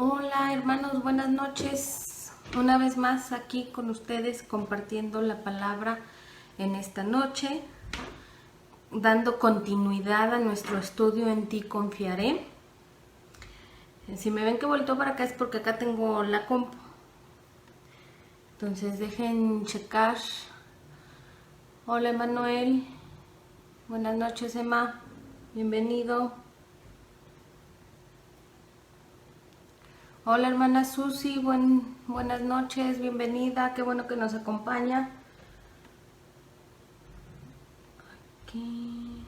Hola hermanos, buenas noches. Una vez más aquí con ustedes compartiendo la palabra en esta noche, dando continuidad a nuestro estudio En ti confiaré. Si me ven que volteo para acá es porque acá tengo la compu. Entonces dejen checar. Hola Emanuel, buenas noches Emma, bienvenido. Hola hermana Susi, buenas noches, bienvenida, qué bueno que nos acompaña. Aquí.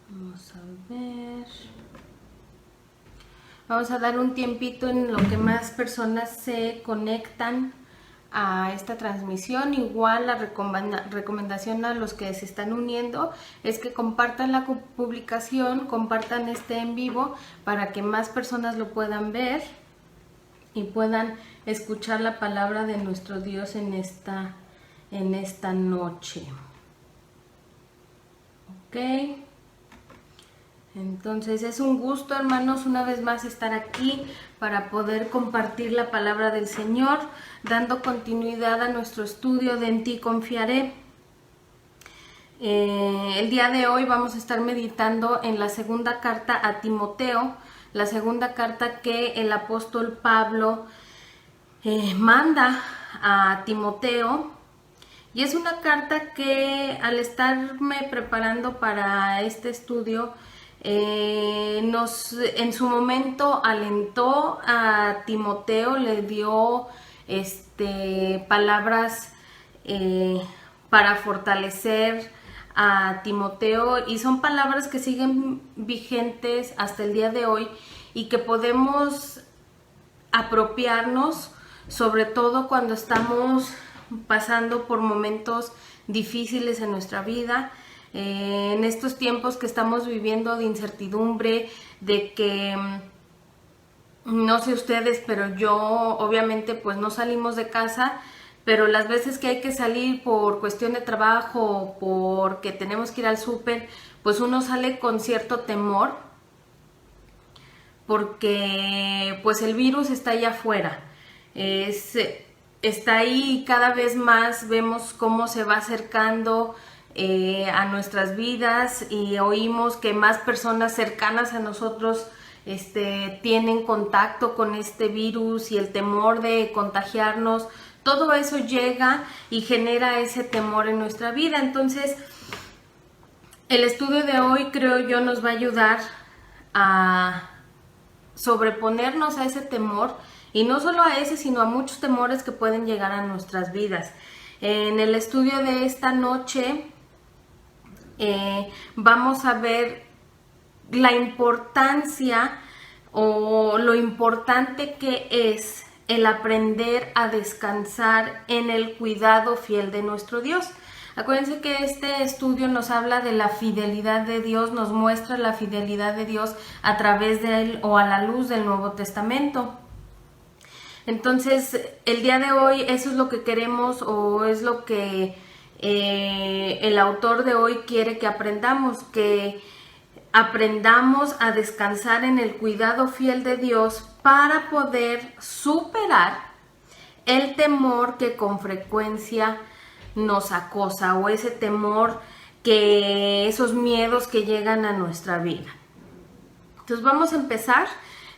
Vamos a ver. Vamos a dar un tiempito en lo que más personas se conectan a esta transmisión. Igual la recomendación a los que se están uniendo es que compartan la publicación, compartan este en vivo para que más personas lo puedan ver y puedan escuchar la palabra de nuestro Dios en esta noche. Ok. Entonces es un gusto, hermanos, una vez más estar aquí para poder compartir la palabra del Señor, dando continuidad a nuestro estudio de En ti confiaré. El día de hoy vamos a estar meditando en la segunda carta a Timoteo, la segunda carta que el apóstol Pablo manda a Timoteo. Y es una carta que al estarme preparando para este estudio, en su momento alentó a Timoteo, le dio palabras para fortalecer a Timoteo, y son palabras que siguen vigentes hasta el día de hoy y que podemos apropiarnos, sobre todo cuando estamos pasando por momentos difíciles en nuestra vida, en estos tiempos que estamos viviendo de incertidumbre, de que no sé ustedes, pero yo obviamente pues no salimos de casa, pero las veces que hay que salir por cuestión de trabajo, porque tenemos que ir al súper, pues uno sale con cierto temor, porque pues el virus está allá afuera, está ahí y cada vez más vemos cómo se va acercando a nuestras vidas, y oímos que más personas cercanas a nosotros tienen contacto con este virus, y el temor de contagiarnos, todo eso llega y genera ese temor en nuestra vida. Entonces el estudio de hoy, creo yo, nos va a ayudar a sobreponernos a ese temor, y no solo a ese, sino a muchos temores que pueden llegar a nuestras vidas. En el estudio de esta noche vamos a ver la importancia o lo importante que es el aprender a descansar en el cuidado fiel de nuestro Dios. Acuérdense que este estudio nos habla de la fidelidad de Dios, nos muestra la fidelidad de Dios a través de él o a la luz del Nuevo Testamento. Entonces, el día de hoy eso es lo que queremos, o es lo que el autor de hoy quiere que aprendamos a descansar en el cuidado fiel de Dios para poder superar el temor que con frecuencia nos acosa, o ese temor, esos miedos que llegan a nuestra vida. Entonces vamos a empezar,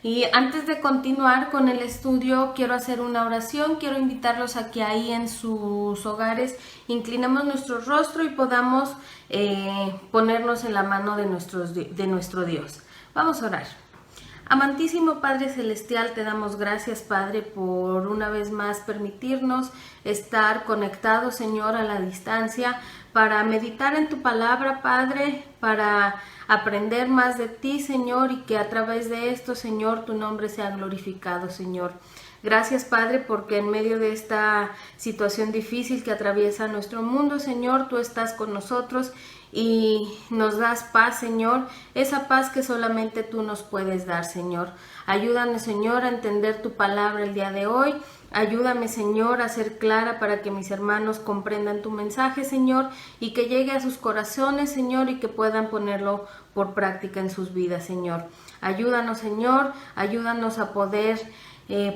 y antes de continuar con el estudio quiero hacer una oración. Quiero invitarlos a que ahí en sus hogares inclinemos nuestro rostro y podamos ponernos en la mano de nuestro Dios. Vamos a orar. Amantísimo Padre Celestial, te damos gracias, Padre, por una vez más permitirnos estar conectados, Señor, a la distancia, para meditar en tu palabra, Padre, para aprender más de ti, Señor, y que a través de esto, Señor, tu nombre sea glorificado, Señor. Gracias, Padre, porque en medio de esta situación difícil que atraviesa nuestro mundo, Señor, tú estás con nosotros y nos das paz, Señor, esa paz que solamente tú nos puedes dar, Señor. Ayúdanos, Señor, a entender tu palabra el día de hoy, Ayúdame, Señor, a ser clara para que mis hermanos comprendan tu mensaje, Señor, y que llegue a sus corazones, Señor, y que puedan ponerlo por práctica en sus vidas, Señor. Ayúdanos, Señor, ayúdanos a poder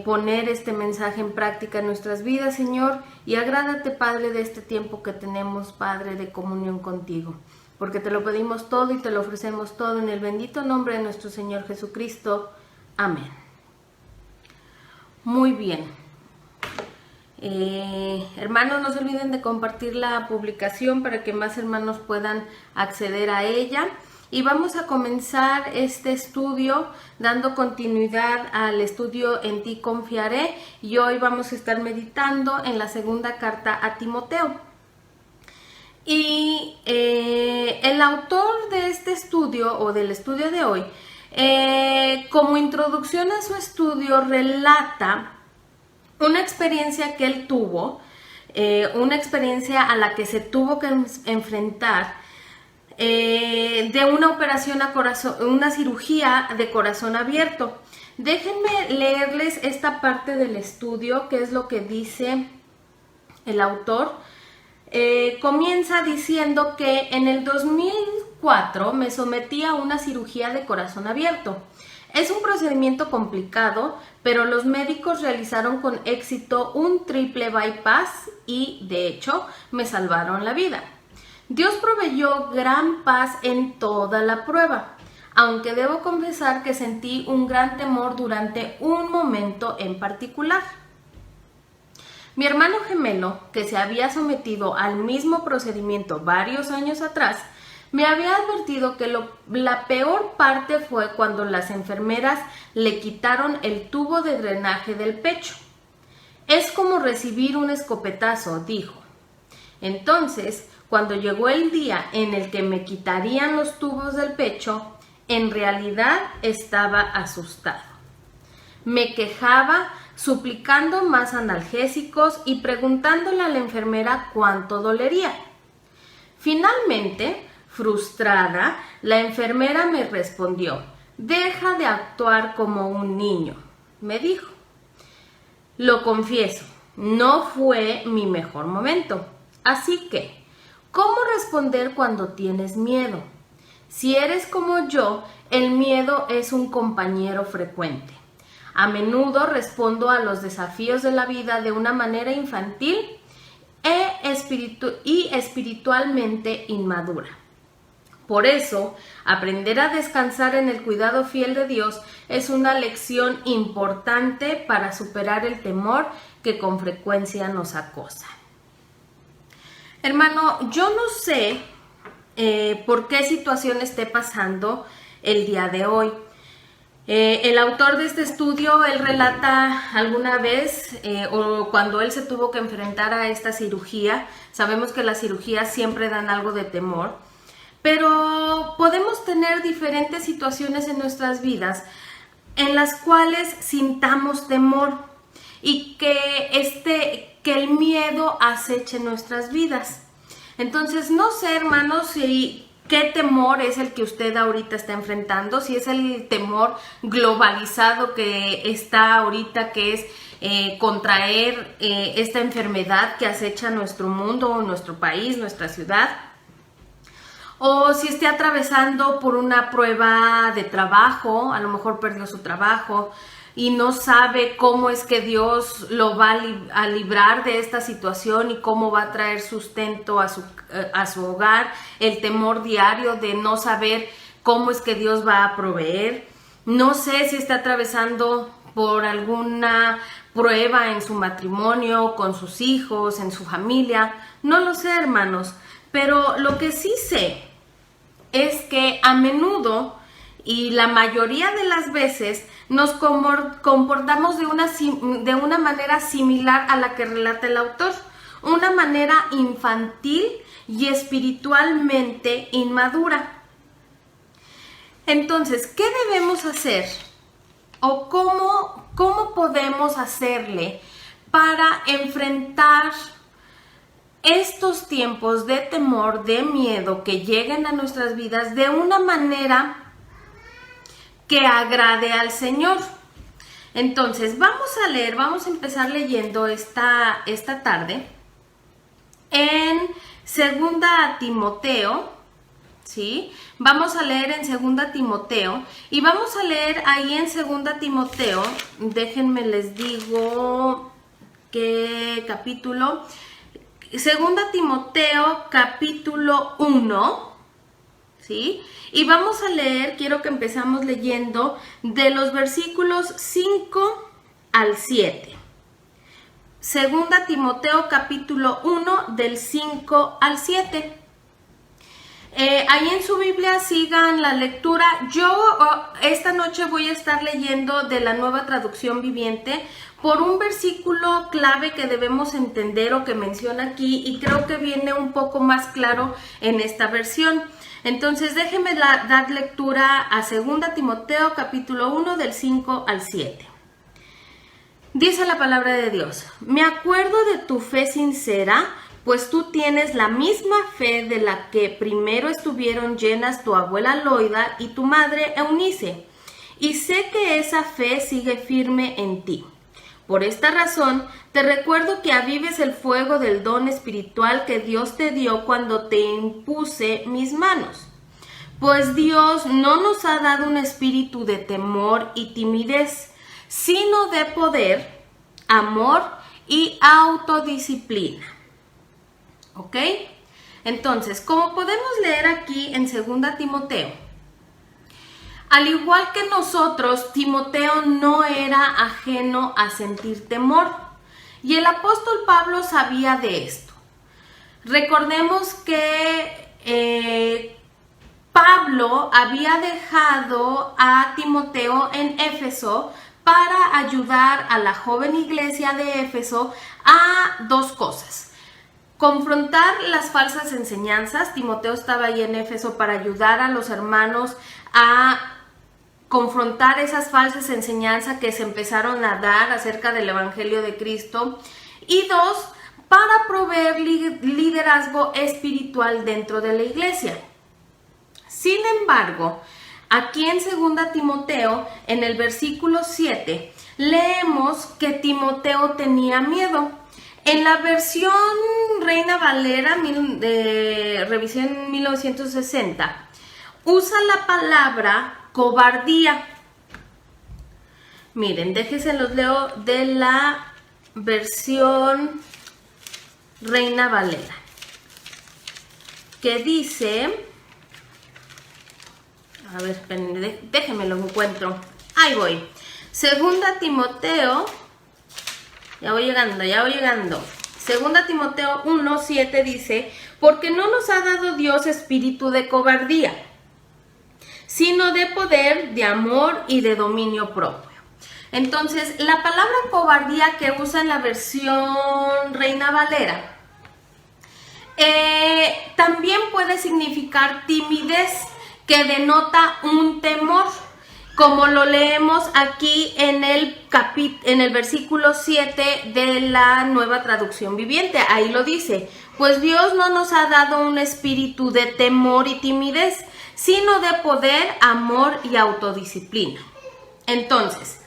poner este mensaje en práctica en nuestras vidas, Señor, y agrádate, Padre, de este tiempo que tenemos, Padre, de comunión contigo, porque te lo pedimos todo y te lo ofrecemos todo en el bendito nombre de nuestro Señor Jesucristo. Amén. Muy bien. Hermanos, no se olviden de compartir la publicación para que más hermanos puedan acceder a ella. Y vamos a comenzar este estudio dando continuidad al estudio En ti confiaré, y hoy vamos a estar meditando en la segunda carta a Timoteo. Y el autor de este estudio, o del estudio de hoy, como introducción a su estudio, relata una experiencia que él tuvo, una experiencia a la que se tuvo que enfrentar, de una operación a corazón, una cirugía de corazón abierto. Déjenme leerles esta parte del estudio, que es lo que dice el autor. Comienza diciendo que en el 2004 me sometí a una cirugía de corazón abierto. Es un procedimiento complicado, pero los médicos realizaron con éxito un triple bypass y, de hecho, me salvaron la vida. Dios proveyó gran paz en toda la prueba, aunque debo confesar que sentí un gran temor durante un momento en particular. Mi hermano gemelo, que se había sometido al mismo procedimiento varios años atrás, me había advertido que la peor parte fue cuando las enfermeras le quitaron el tubo de drenaje del pecho. Es como recibir un escopetazo, dijo. Entonces, cuando llegó el día en el que me quitarían los tubos del pecho, en realidad estaba asustado. Me quejaba, suplicando más analgésicos y preguntándole a la enfermera cuánto dolería. Finalmente, frustrada, la enfermera me respondió: «Deja de actuar como un niño», me dijo. Lo confieso, no fue mi mejor momento. Así que, ¿cómo responder cuando tienes miedo? Si eres como yo, el miedo es un compañero frecuente. A menudo respondo a los desafíos de la vida de una manera infantil y espiritualmente inmadura. Por eso, aprender a descansar en el cuidado fiel de Dios es una lección importante para superar el temor que con frecuencia nos acosa. Hermano, yo no sé por qué situación esté pasando el día de hoy. El autor de este estudio, él relata alguna vez o cuando él se tuvo que enfrentar a esta cirugía. Sabemos que las cirugías siempre dan algo de temor, pero podemos tener diferentes situaciones en nuestras vidas en las cuales sintamos temor y que el miedo aceche nuestras vidas. Entonces, no sé, hermanos, qué temor es el que usted ahorita está enfrentando, si es el temor globalizado que está ahorita, que es contraer esta enfermedad que acecha nuestro mundo, nuestro país, nuestra ciudad, o si esté atravesando por una prueba de trabajo, a lo mejor perdió su trabajo y no sabe cómo es que Dios lo va a librar de esta situación y cómo va a traer sustento a su hogar, el temor diario de no saber cómo es que Dios va a proveer. No sé si está atravesando por alguna prueba en su matrimonio, con sus hijos, en su familia. No lo sé, hermanos, pero lo que sí sé es que a menudo y la mayoría de las veces nos comportamos de una manera similar a la que relata el autor, una manera infantil y espiritualmente inmadura. Entonces, ¿qué debemos hacer? ¿O cómo podemos hacerle para enfrentar estos tiempos de temor, de miedo que lleguen a nuestras vidas de una manera que agrade al Señor? Entonces, vamos a empezar leyendo esta tarde en Segunda Timoteo, ¿sí? Vamos a leer en Segunda Timoteo y vamos a leer ahí en Segunda Timoteo, déjenme les digo qué capítulo, Segunda Timoteo capítulo 1, ¿sí? Y vamos a leer, quiero que empezamos leyendo de los versículos 5 al 7. Segunda Timoteo capítulo 1 del 5 al 7. Ahí en su Biblia sigan la lectura. Yo esta noche voy a estar leyendo de la Nueva Traducción Viviente por un versículo clave que debemos entender o que menciona aquí y creo que viene un poco más claro en esta versión. Entonces déjenme dar lectura a 2 Timoteo capítulo 1 del 5 al 7. Dice la palabra de Dios: me acuerdo de tu fe sincera, pues tú tienes la misma fe de la que primero estuvieron llenas tu abuela Loida y tu madre Eunice, y sé que esa fe sigue firme en ti. Por esta razón, te recuerdo que avives el fuego del don espiritual que Dios te dio cuando te impuse mis manos. Pues Dios no nos ha dado un espíritu de temor y timidez, sino de poder, amor y autodisciplina. ¿Ok? Entonces, como podemos leer aquí en 2 Timoteo, al igual que nosotros, Timoteo no era ajeno a sentir temor, y el apóstol Pablo sabía de esto. Recordemos que Pablo había dejado a Timoteo en Éfeso para ayudar a la joven iglesia de Éfeso a dos cosas. Confrontar las falsas enseñanzas. Timoteo estaba ahí en Éfeso para ayudar a los hermanos a confrontar esas falsas enseñanzas que se empezaron a dar acerca del Evangelio de Cristo. Y dos, para proveer liderazgo espiritual dentro de la iglesia. Sin embargo, aquí en 2 Timoteo, en el versículo 7, leemos que Timoteo tenía miedo. En la versión Reina Valera, revisión 1960, usa la palabra cobardía. Miren, déjense los leo de la versión Reina Valera, que dice, a ver, déjenme lo encuentro, ahí voy, 2 Timoteo, ya voy llegando. 2 Timoteo 1:7 dice, porque no nos ha dado Dios espíritu de cobardía, sino de poder, de amor y de dominio propio. Entonces, la palabra cobardía que usa en la versión Reina Valera también puede significar timidez, que denota un temor, como lo leemos aquí en el versículo 7 de la Nueva Traducción Viviente. Ahí lo dice, pues Dios no nos ha dado un espíritu de temor y timidez, sino de poder, amor y autodisciplina. Entonces,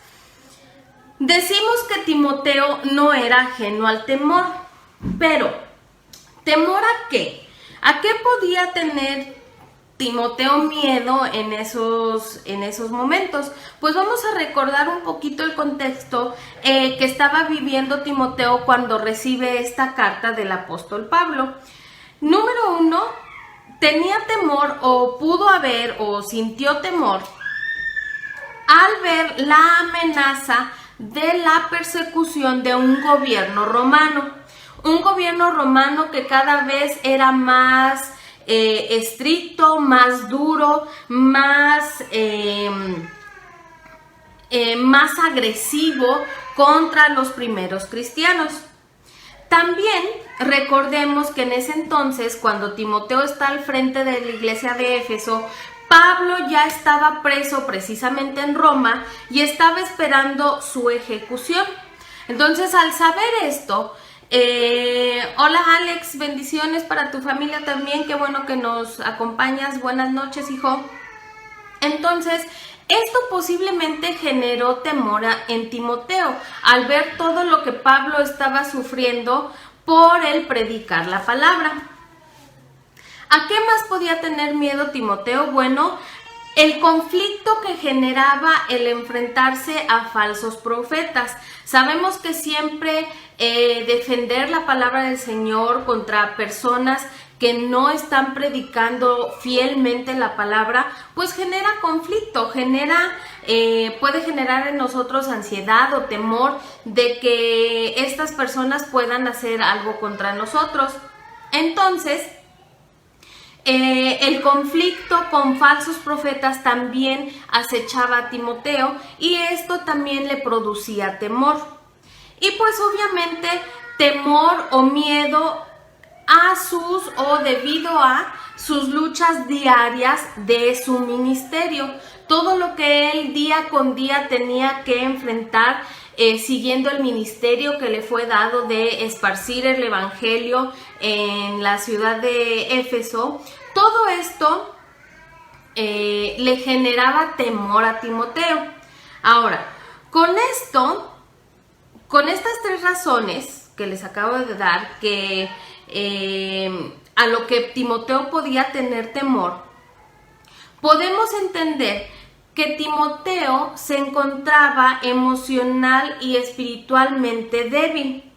decimos que Timoteo no era ajeno al temor, pero ¿temor a qué? ¿A qué podía tener Timoteo miedo en esos momentos? Pues vamos a recordar un poquito el contexto que estaba viviendo Timoteo cuando recibe esta carta del apóstol Pablo. Número 1, tenía temor o pudo haber o sintió temor al ver la amenaza de la persecución de un gobierno romano. Un gobierno romano que cada vez era más estricto, más duro, más agresivo contra los primeros cristianos. También recordemos que en ese entonces, cuando Timoteo está al frente de la iglesia de Éfeso, Pablo ya estaba preso precisamente en Roma y estaba esperando su ejecución. Entonces, al saber esto, hola Alex, bendiciones para tu familia también, qué bueno que nos acompañas, buenas noches hijo. Entonces, Esto posiblemente generó temor en Timoteo al ver todo lo que Pablo estaba sufriendo por el predicar la palabra. ¿A qué más podía tener miedo Timoteo? Bueno, el conflicto que generaba el enfrentarse a falsos profetas. Sabemos que siempre defender la palabra del Señor contra personas que no están predicando fielmente la palabra, pues genera conflicto, puede generar en nosotros ansiedad o temor de que estas personas puedan hacer algo contra nosotros. Entonces, el conflicto con falsos profetas también acechaba a Timoteo y esto también le producía temor. Y pues obviamente temor o miedo debido a sus luchas diarias de su ministerio, todo lo que él día con día tenía que enfrentar siguiendo el ministerio que le fue dado de esparcir el evangelio en la ciudad de Éfeso. Todo esto le generaba temor a Timoteo. Ahora, con estas tres razones que les acabo de dar, a lo que Timoteo podía tener temor, podemos entender que Timoteo se encontraba emocional y espiritualmente débil.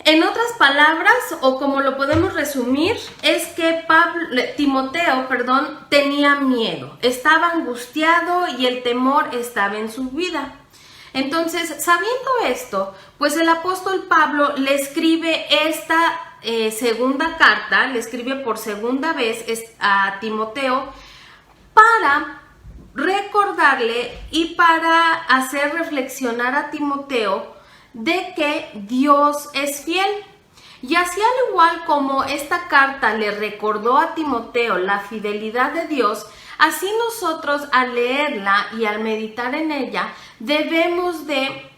En otras palabras, o como lo podemos resumir, es que Timoteo tenía miedo, estaba angustiado y el temor estaba en su vida. Entonces, sabiendo esto, pues el apóstol Pablo le escribe esta segunda carta, le escribe por segunda vez a Timoteo para recordarle y para hacer reflexionar a Timoteo de que Dios es fiel. Y así, al igual como esta carta le recordó a Timoteo la fidelidad de Dios, así nosotros al leerla y al meditar en ella debemos de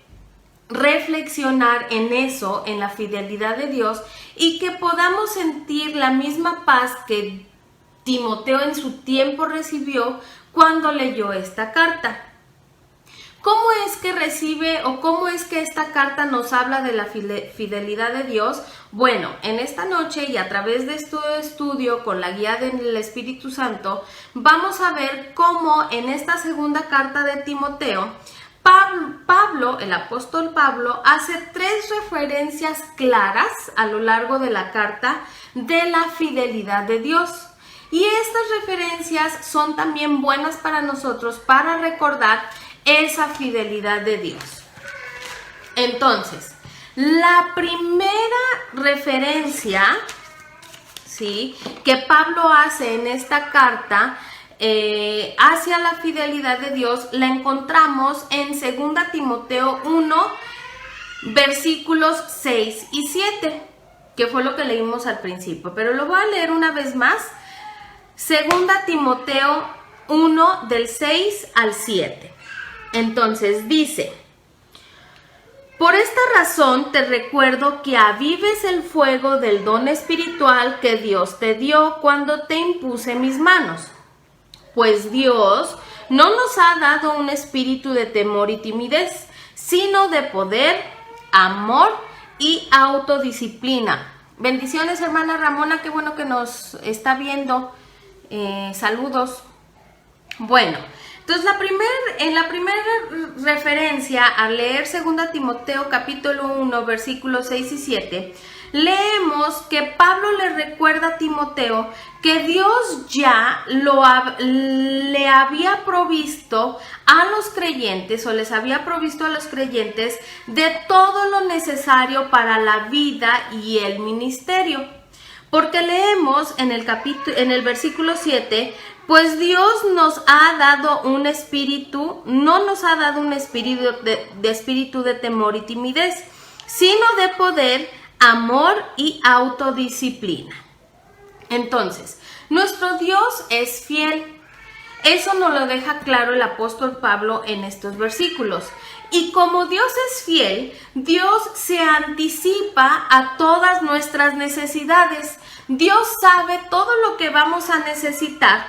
reflexionar en eso, en la fidelidad de Dios, y que podamos sentir la misma paz que Timoteo en su tiempo recibió cuando leyó esta carta. ¿Cómo es que recibe o cómo es que esta carta nos habla de la fidelidad de Dios? Bueno, en esta noche y a través de este estudio con la guía del Espíritu Santo, vamos a ver cómo en esta segunda carta de Timoteo, Pablo, el apóstol Pablo, hace tres referencias claras a lo largo de la carta de la fidelidad de Dios. Y estas referencias son también buenas para nosotros para recordar esa fidelidad de Dios. Entonces, la primera referencia, ¿sí?, que Pablo hace en esta carta hacia la fidelidad de Dios la encontramos en 2 Timoteo 1, versículos 6 y 7, que fue lo que leímos al principio, pero lo voy a leer una vez más. 2 Timoteo 1, del 6 al 7. Entonces dice: por esta razón te recuerdo que avives el fuego del don espiritual que Dios te dio cuando te impuse mis manos. Pues Dios no nos ha dado un espíritu de temor y timidez, sino de poder, amor y autodisciplina. Bendiciones, hermana Ramona, qué bueno que nos está viendo. Saludos. Bueno, entonces en la primera referencia al leer 2 Timoteo capítulo 1 versículos 6 y 7, leemos que Pablo le recuerda a Timoteo que Dios ya le había provisto a los creyentes, o les había provisto a los creyentes de todo lo necesario para la vida y el ministerio. Porque leemos en el versículo 7, pues Dios nos ha dado un espíritu, no nos ha dado un espíritu de temor y timidez, sino de poder, amor y autodisciplina. Entonces, nuestro Dios es fiel. Eso nos lo deja claro el apóstol Pablo en estos versículos. Y como Dios es fiel, Dios se anticipa a todas nuestras necesidades. Dios sabe todo lo que vamos a necesitar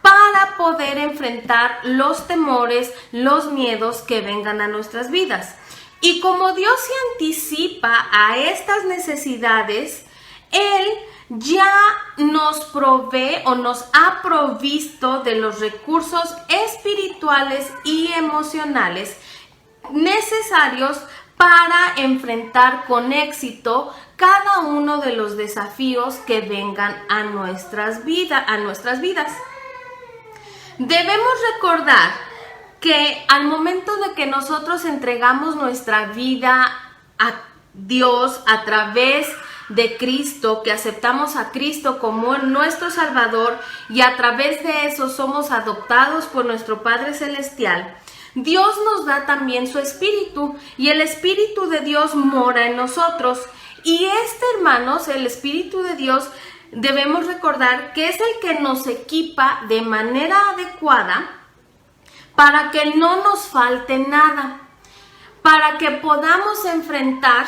para poder enfrentar los temores, los miedos que vengan a nuestras vidas. Y como Dios se anticipa a estas necesidades, Él ya nos provee o nos ha provisto de los recursos espirituales y emocionales necesarios para enfrentar con éxito cada uno de los desafíos que vengan a nuestras vidas. Debemos recordar que al momento de que nosotros entregamos nuestra vida a Dios a través de Cristo, que aceptamos a Cristo como nuestro Salvador y a través de eso somos adoptados por nuestro Padre Celestial, Dios nos da también su Espíritu y el Espíritu de Dios mora en nosotros. Y hermanos, el Espíritu de Dios debemos recordar que es el que nos equipa de manera adecuada para que no nos falte nada, para que podamos enfrentar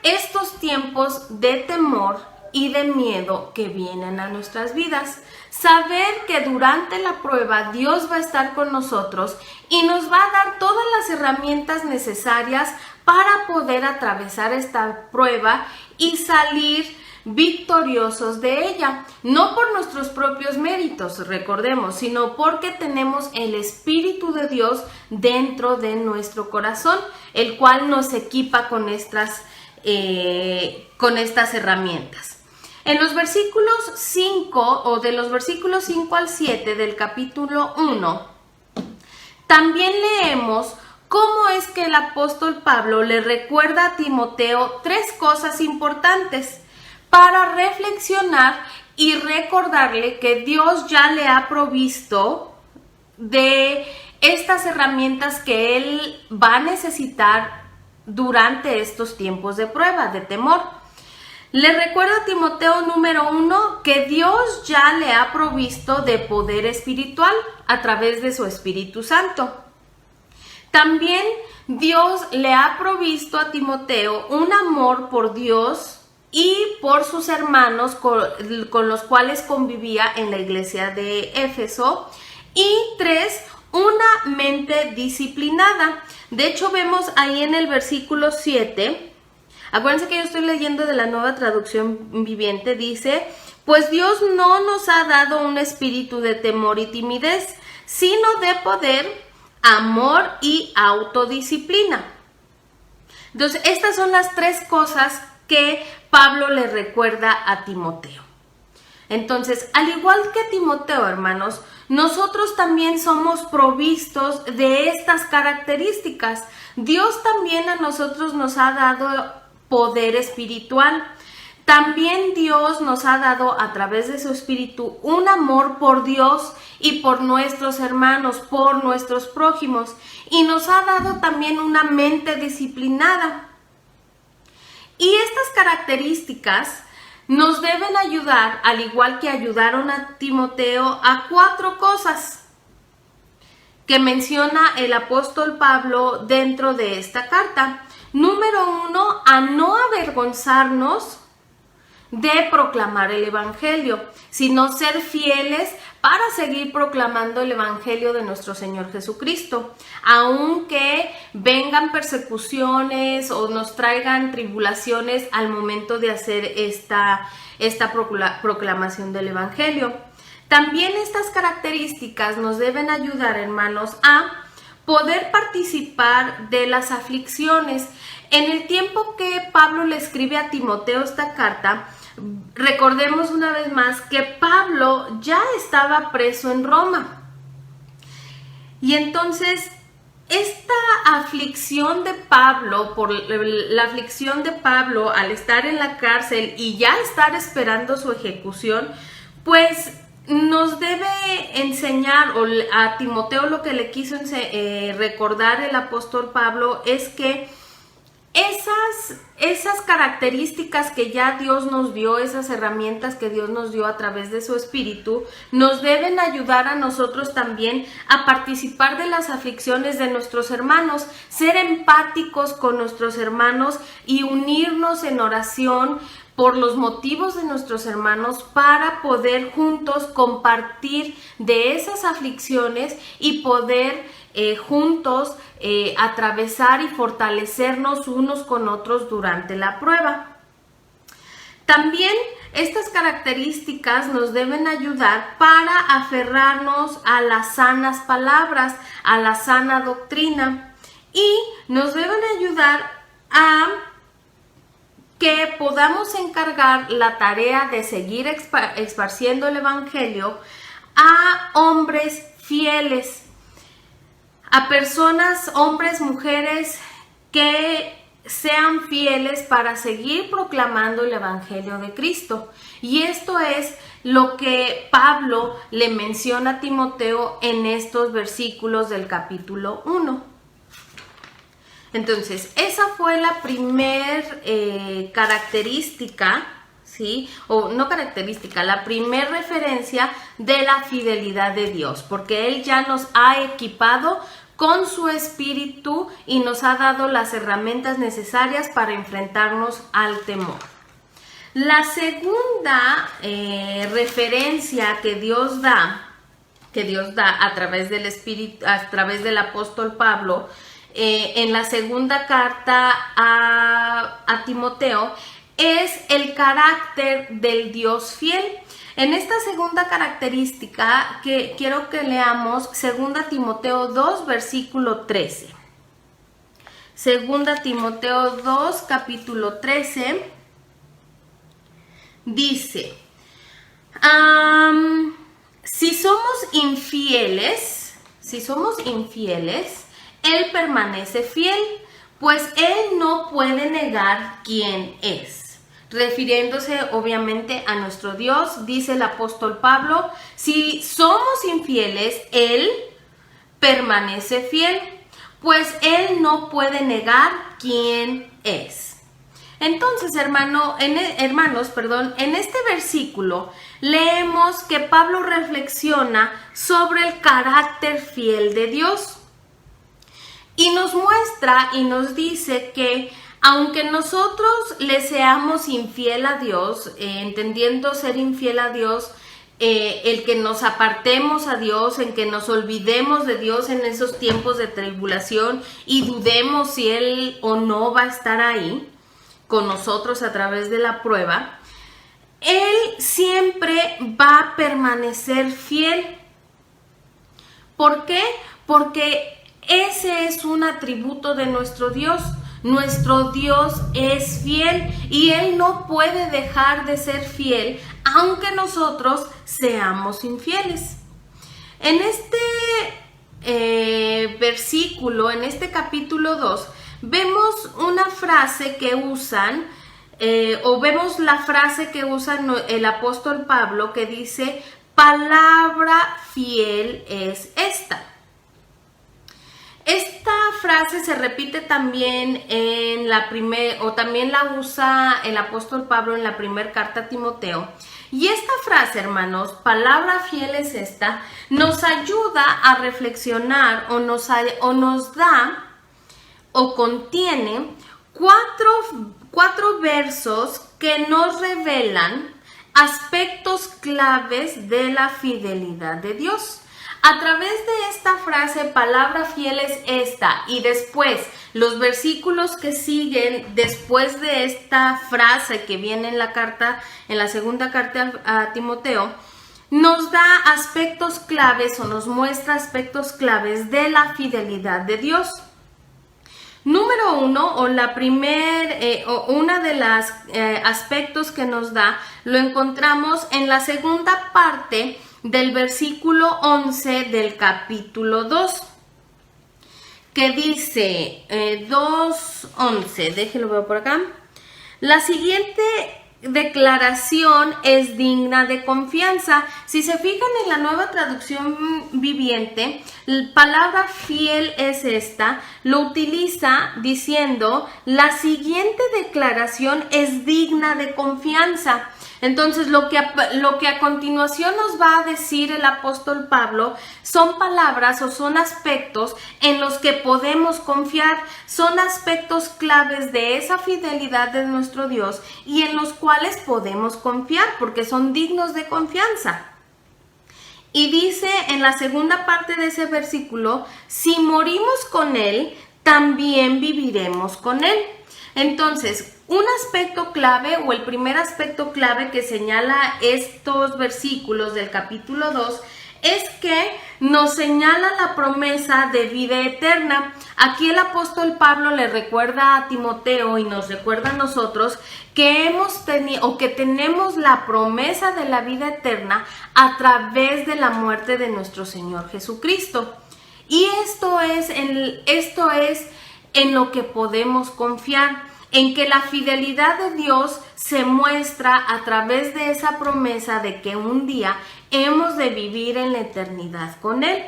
estos tiempos de temor y de miedo que vienen a nuestras vidas. Saber que durante la prueba Dios va a estar con nosotros y nos va a dar todas las herramientas necesarias para poder atravesar esta prueba y salir victoriosos de ella, no por nuestros propios méritos, recordemos, sino porque tenemos el Espíritu de Dios dentro de nuestro corazón, el cual nos equipa con estas herramientas. En los versículos 5 o de los versículos 5 al 7 del capítulo 1, también leemos cómo es que el apóstol Pablo le recuerda a Timoteo 3 cosas importantes para reflexionar y recordarle que Dios ya le ha provisto de estas herramientas que él va a necesitar durante estos tiempos de prueba, de temor. Le recuerda a Timoteo número 1 que Dios ya le ha provisto de poder espiritual a través de su Espíritu Santo. También Dios le ha provisto a Timoteo un amor por Dios y por sus hermanos con los cuales convivía en la iglesia de Éfeso. Y 3, una mente disciplinada. De hecho, vemos ahí en el versículo 7, acuérdense que yo estoy leyendo de la Nueva Traducción Viviente, dice: pues Dios no nos ha dado un espíritu de temor y timidez, sino de poder, amor y autodisciplina. Entonces, estas son las 3 cosas que Pablo le recuerda a Timoteo. Entonces, al igual que Timoteo, hermanos, nosotros también somos provistos de estas características. Dios también a nosotros nos ha dado poder espiritual. También Dios nos ha dado a través de su Espíritu un amor por Dios y por nuestros hermanos, por nuestros prójimos. Y nos ha dado también una mente disciplinada. Y estas características nos deben ayudar, al igual que ayudaron a Timoteo, a 4 cosas que menciona el apóstol Pablo dentro de esta carta. Número 1, a no avergonzarnos de proclamar el Evangelio, sino ser fieles para seguir proclamando el Evangelio de nuestro Señor Jesucristo, aunque vengan persecuciones o nos traigan tribulaciones al momento de hacer esta proclamación del Evangelio. También estas características nos deben ayudar, hermanos, a poder participar de las aflicciones. En el tiempo que Pablo le escribe a Timoteo esta carta, recordemos una vez más que Pablo ya estaba preso en Roma. Y entonces, esta aflicción de Pablo, por la aflicción de Pablo al estar en la cárcel y ya estar esperando su ejecución, pues nos debe enseñar, o a Timoteo lo que le quiso recordar el apóstol Pablo es que esas características que ya Dios nos dio, esas herramientas que Dios nos dio a través de su Espíritu, nos deben ayudar a nosotros también a participar de las aflicciones de nuestros hermanos, ser empáticos con nuestros hermanos y unirnos en oración por los motivos de nuestros hermanos para poder juntos compartir de esas aflicciones y poder juntos atravesar y fortalecernos unos con otros durante la prueba. También estas características nos deben ayudar para aferrarnos a las sanas palabras, a la sana doctrina, y nos deben ayudar a que podamos encargar la tarea de seguir esparciendo el Evangelio a hombres fieles, a personas, hombres, mujeres que sean fieles para seguir proclamando el Evangelio de Cristo. Y esto es lo que Pablo le menciona a Timoteo en estos versículos del capítulo 1. Entonces, esa fue la primer característica, ¿sí? O no característica, la primer referencia de la fidelidad de Dios, porque Él ya nos ha equipado con su Espíritu y nos ha dado las herramientas necesarias para enfrentarnos al temor. La segunda referencia que Dios da a través del Espíritu, a través del apóstol Pablo, en la segunda carta a Timoteo, es el carácter del Dios fiel. En esta segunda característica que quiero que leamos 2 Timoteo 2, versículo 13. 2 Timoteo 2, capítulo 13, dice, si somos infieles, Él permanece fiel, pues Él no puede negar quién es. Refiriéndose obviamente a nuestro Dios, dice el apóstol Pablo, si somos infieles, Él permanece fiel, pues Él no puede negar quién es. Entonces, hermanos, en este versículo leemos que Pablo reflexiona sobre el carácter fiel de Dios. Y nos muestra y nos dice que aunque nosotros le seamos infiel a Dios, entendiendo ser infiel a Dios, el que nos apartemos a Dios, en que nos olvidemos de Dios en esos tiempos de tribulación y dudemos si Él o no va a estar ahí con nosotros a través de la prueba, Él siempre va a permanecer fiel. ¿Por qué? Porque ese es un atributo de nuestro Dios. Nuestro Dios es fiel y Él no puede dejar de ser fiel aunque nosotros seamos infieles. En este versículo, en este capítulo 2, vemos una frase que usan, vemos la frase que usa el apóstol Pablo que dice, palabra fiel es esta. Esta frase se repite también también la usa el apóstol Pablo en la primera carta a Timoteo. Y esta frase, hermanos, palabra fiel es esta, nos ayuda a reflexionar o nos da o contiene cuatro versos que nos revelan aspectos claves de la fidelidad de Dios. A través de esta frase, palabra fiel es esta, y después los versículos que siguen después de esta frase que viene en la segunda carta a Timoteo, nos da aspectos claves o nos muestra aspectos claves de la fidelidad de Dios. Número 1, una de las aspectos que nos da, lo encontramos en la segunda parte del versículo 11 del capítulo 2, que dice 2:11, déjenlo ver por acá. La siguiente declaración es digna de confianza. Si se fijan en la Nueva Traducción Viviente, la palabra fiel es esta, lo utiliza diciendo la siguiente declaración es digna de confianza. Entonces lo que a continuación nos va a decir el apóstol Pablo son palabras o son aspectos en los que podemos confiar, son aspectos claves de esa fidelidad de nuestro Dios y en los cuales podemos confiar porque son dignos de confianza. Y dice en la segunda parte de ese versículo, si morimos con Él, también viviremos con Él. Entonces, un aspecto clave o el primer aspecto clave que señala estos versículos del capítulo 2 es que nos señala la promesa de vida eterna. Aquí el apóstol Pablo le recuerda a Timoteo y nos recuerda a nosotros que hemos tenido o que tenemos la promesa de la vida eterna a través de la muerte de nuestro Señor Jesucristo. Y esto es en lo que podemos confiar, en que la fidelidad de Dios se muestra a través de esa promesa de que un día hemos de vivir en la eternidad con Él.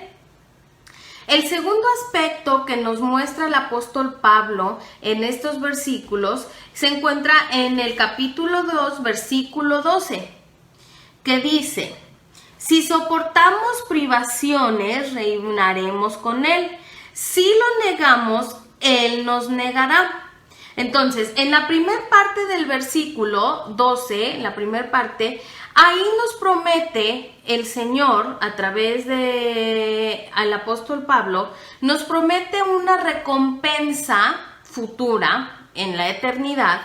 El segundo aspecto que nos muestra el apóstol Pablo en estos versículos se encuentra en el capítulo 2, versículo 12, que dice: si soportamos privaciones, reinaremos con Él. Si lo negamos, Él nos negará. Entonces, en la primera parte del versículo 12, la primera parte, ahí nos promete el Señor, a través del apóstol Pablo, nos promete una recompensa futura en la eternidad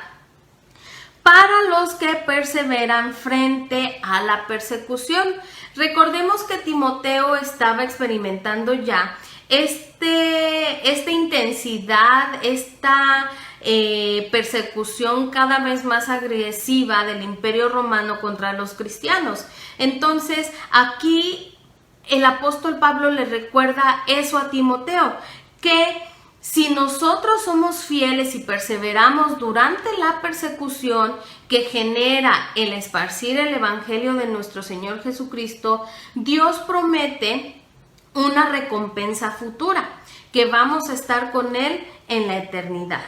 para los que perseveran frente a la persecución. Recordemos que Timoteo estaba experimentando ya esta intensidad, esta persecución cada vez más agresiva del Imperio Romano contra los cristianos. Entonces, aquí el apóstol Pablo le recuerda eso a Timoteo, que si nosotros somos fieles y perseveramos durante la persecución que genera el esparcir el evangelio de nuestro Señor Jesucristo, Dios promete una recompensa futura, que vamos a estar con Él en la eternidad.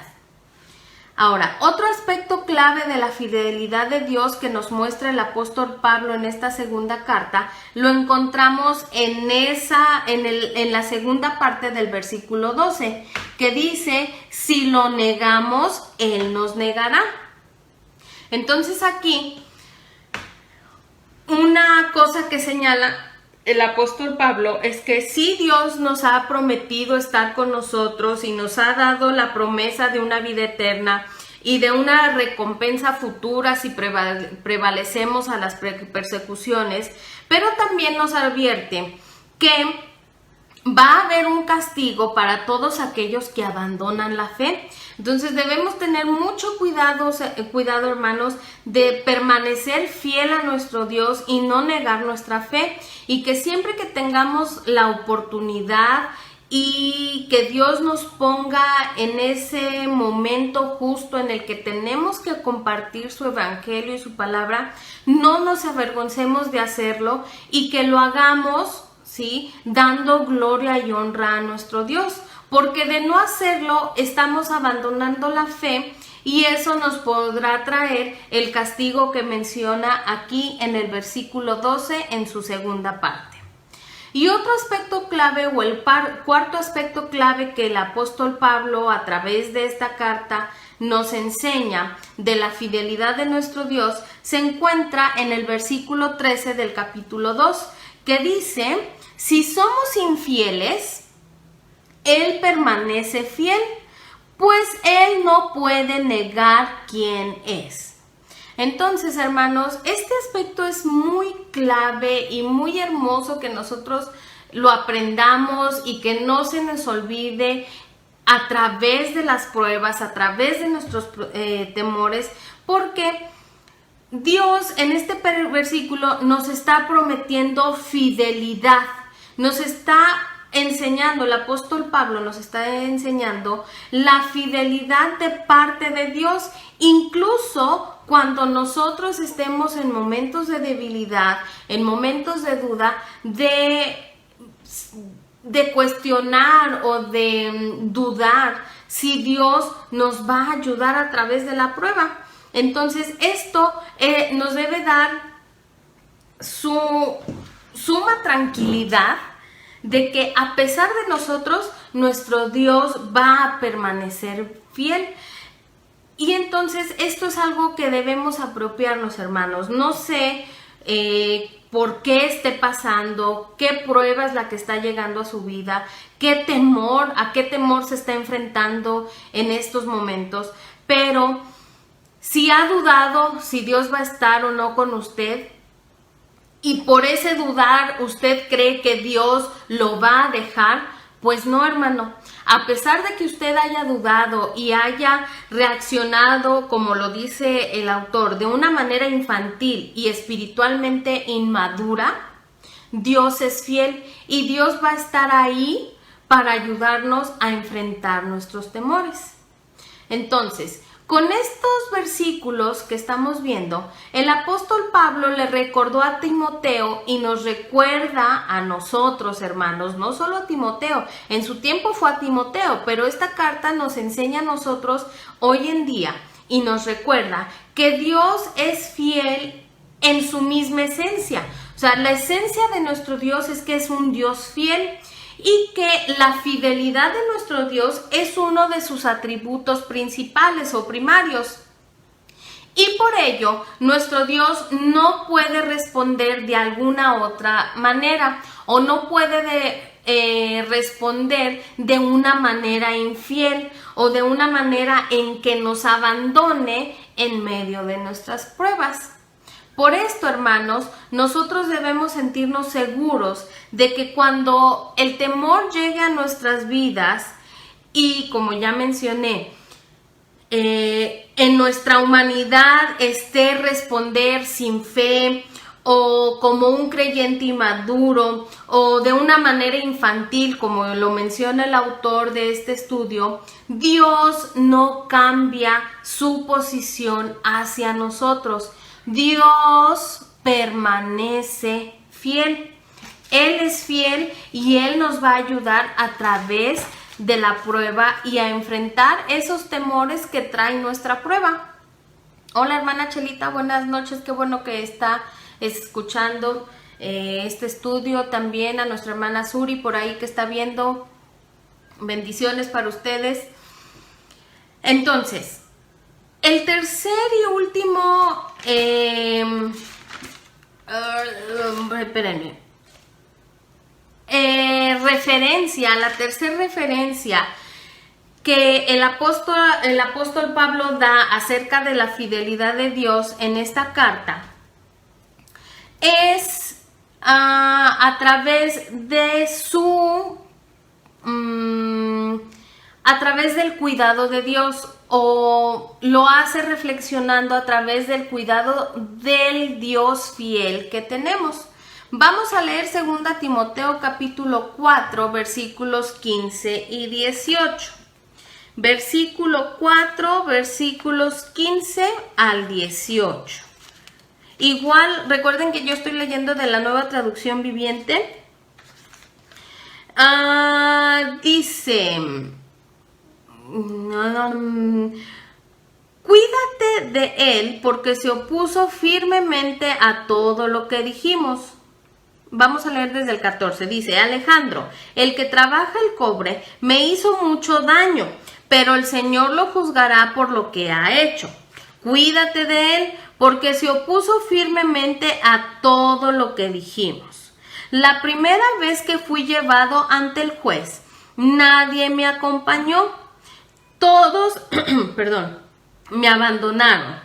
Ahora, otro aspecto clave de la fidelidad de Dios que nos muestra el apóstol Pablo en esta segunda carta, lo encontramos en la segunda parte del versículo 12, que dice, si lo negamos, Él nos negará. Entonces aquí, una cosa que señala el apóstol Pablo es que si Dios nos ha prometido estar con nosotros y nos ha dado la promesa de una vida eterna y de una recompensa futura si prevalecemos a las persecuciones, pero también nos advierte que va a haber un castigo para todos aquellos que abandonan la fe. Entonces debemos tener mucho cuidado, hermanos, de permanecer fiel a nuestro Dios y no negar nuestra fe, y que siempre que tengamos la oportunidad y que Dios nos ponga en ese momento justo en el que tenemos que compartir su evangelio y su palabra, no nos avergoncemos de hacerlo y que lo hagamos, ¿sí?, dando gloria y honra a nuestro Dios. Porque de no hacerlo estamos abandonando la fe y eso nos podrá traer el castigo que menciona aquí en el versículo 12 en su segunda parte. Y otro aspecto clave o el cuarto aspecto clave que el apóstol Pablo a través de esta carta nos enseña de la fidelidad de nuestro Dios se encuentra en el versículo 13 del capítulo 2, que dice, si somos infieles, Él permanece fiel, pues Él no puede negar quién es. Entonces, hermanos, este aspecto es muy clave y muy hermoso que nosotros lo aprendamos y que no se nos olvide a través de las pruebas, a través de nuestros temores, porque Dios en este versículo nos está prometiendo fidelidad, nos está enseñando, el apóstol Pablo nos está enseñando la fidelidad de parte de Dios, incluso cuando nosotros estemos en momentos de debilidad, en momentos de duda, de cuestionar o de dudar si Dios nos va a ayudar a través de la prueba. Entonces esto nos debe dar su suma tranquilidad de que a pesar de nosotros, nuestro Dios va a permanecer fiel. Y entonces esto es algo que debemos apropiarnos, hermanos. No sé por qué esté pasando, qué prueba es la que está llegando a su vida, a qué temor se está enfrentando en estos momentos, pero si ha dudado si Dios va a estar o no con usted, y por ese dudar usted cree que Dios lo va a dejar, pues no, hermano. A pesar de que usted haya dudado y haya reaccionado, como lo dice el autor, de una manera infantil y espiritualmente inmadura, Dios es fiel y Dios va a estar ahí para ayudarnos a enfrentar nuestros temores. Entonces, con estos versículos que estamos viendo, el apóstol Pablo le recordó a Timoteo y nos recuerda a nosotros, hermanos, no solo a Timoteo, en su tiempo fue a Timoteo, pero esta carta nos enseña a nosotros hoy en día y nos recuerda que Dios es fiel en su misma esencia. O sea, la esencia de nuestro Dios es que es un Dios fiel y que la fidelidad de nuestro Dios es uno de sus atributos principales o primarios. Y por ello, nuestro Dios no puede responder de alguna otra manera o no puede responder de una manera infiel o de una manera en que nos abandone en medio de nuestras pruebas. Por esto, hermanos, nosotros debemos sentirnos seguros de que cuando el temor llegue a nuestras vidas y, como ya mencioné, en nuestra humanidad esté responder sin fe o como un creyente inmaduro o de una manera infantil, como lo menciona el autor de este estudio, Dios no cambia su posición hacia nosotros. Dios permanece fiel. Él es fiel y Él nos va a ayudar a través de la prueba y a enfrentar esos temores que trae nuestra prueba. Hola, hermana Chelita, buenas noches, qué bueno que está escuchando este estudio. También a nuestra hermana Suri por ahí que está viendo. Bendiciones para ustedes. Entonces, el tercer y último, la tercera referencia que el apóstol Pablo da acerca de la fidelidad de Dios en esta carta es a través del cuidado de Dios, o lo hace reflexionando a través del cuidado del Dios fiel que tenemos. Vamos a leer 2 Timoteo capítulo 4 versículos 15 y 18. Versículo 4, versículos 15 al 18. Igual, recuerden que yo estoy leyendo de la Nueva Traducción Viviente. Dice: cuídate de él porque se opuso firmemente a todo lo que dijimos. Vamos a leer desde el 14. Dice: Alejandro, el que trabaja el cobre, me hizo mucho daño, pero el Señor lo juzgará por lo que ha hecho. Cuídate de él porque se opuso firmemente a todo lo que dijimos. La primera vez que fui llevado ante el juez, nadie me acompañó. Todos, me abandonaron.